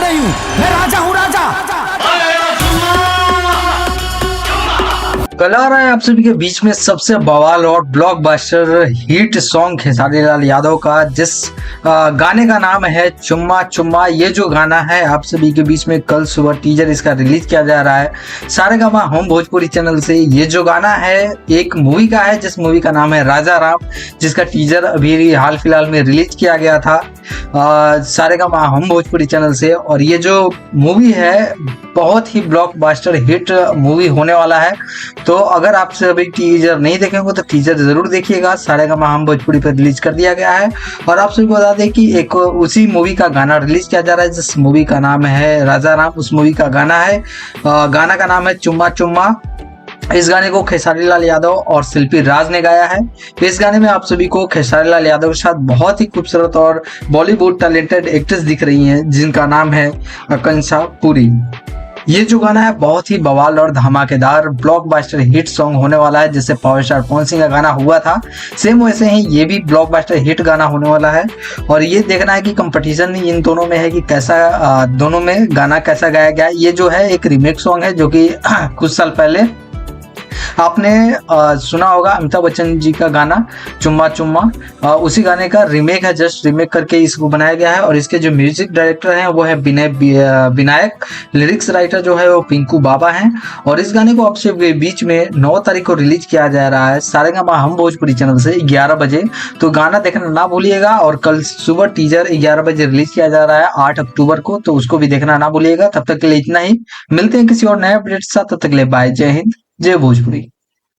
नहीं हूँ, मैं राजा हूँ राजा। कल आ रहा है आप सभी के बीच में सबसे बवाल और blockbuster hit song Khesari Lal Yadav का, जिस गाने का नाम है चुम्मा चुम्मा। ये जो गाना है आप सभी के बीच में कल सुबह टीजर इसका रिलीज किया जा रहा है सारेगामा होम भोजपुरी चैनल से। ये जो गाना है एक मूवी का है, जिस मूवी का नाम है राजा राम, जिसका टीजर अभी हाल फिलहाल में रिलीज किया गया था सारेगामा होम भोजपुरी चैनल से। और ये जो मूवी है बहुत ही ब्लॉकबस्टर हिट मूवी होने वाला है। तो अगर आप अभी टीजर नहीं देखेंगे तो टीजर जरूर देखिएगा, सारेगामा हम भोजपुरी पर रिलीज कर दिया गया है। और आप सभी को बता दें कि एक उसी मूवी का गाना रिलीज किया जा रहा है जिस मूवी का नाम है राजा राम। उस मूवी का गाना है, गाना का नाम है चुम्मा चुम्मा। इस गाने को खेसारी लाल यादव और शिल्पी राज ने गाया है। इस गाने में आप सभी को खेसारी लाल यादव के साथ बहुत ही खूबसूरत और बॉलीवुड टैलेंटेड एक्ट्रेस दिख रही हैं, जिनका नाम है आकांक्षा पुरी। ये जो गाना है बहुत ही बवाल और धमाकेदार ब्लॉकबस्टर हिट सॉन्ग होने वाला है। जैसे पावर स्टार पवन सिंह का गाना हुआ था, सेम वैसे ही ये भी ब्लॉकबस्टर हिट गाना होने वाला है। और ये देखना है कि कंपटीशन इन दोनों में है कि कैसा दोनों में गाना कैसा गाया गया। ये जो है एक रीमेक सॉन्ग है जो कि कुछ साल पहले आपने सुना होगा अमिताभ बच्चन जी का गाना चुम्मा चुम्मा, उसी गाने का रीमेक है। जस्ट रीमेक करके इसको बनाया गया है। और इसके जो म्यूजिक डायरेक्टर हैं वो है विनायक, लिरिक्स राइटर जो है वो पिंकू बाबा हैं। और इस गाने को आपसे बीच में 9 तारीख को रिलीज किया जा रहा है सारेगामा हम भोजपुरी चैनल से 11 बजे। तो गाना देखना ना भूलिएगा। और कल सुबह टीजर 11 बजे रिलीज किया जा रहा है 8 अक्टूबर को, तो उसको भी देखना ना भूलिएगा। तब तक के लिए इतना ही, मिलते हैं किसी और नए अपडेट के साथ। तब तक के लिए बाय, जय हिंद, जय भोजपुरी।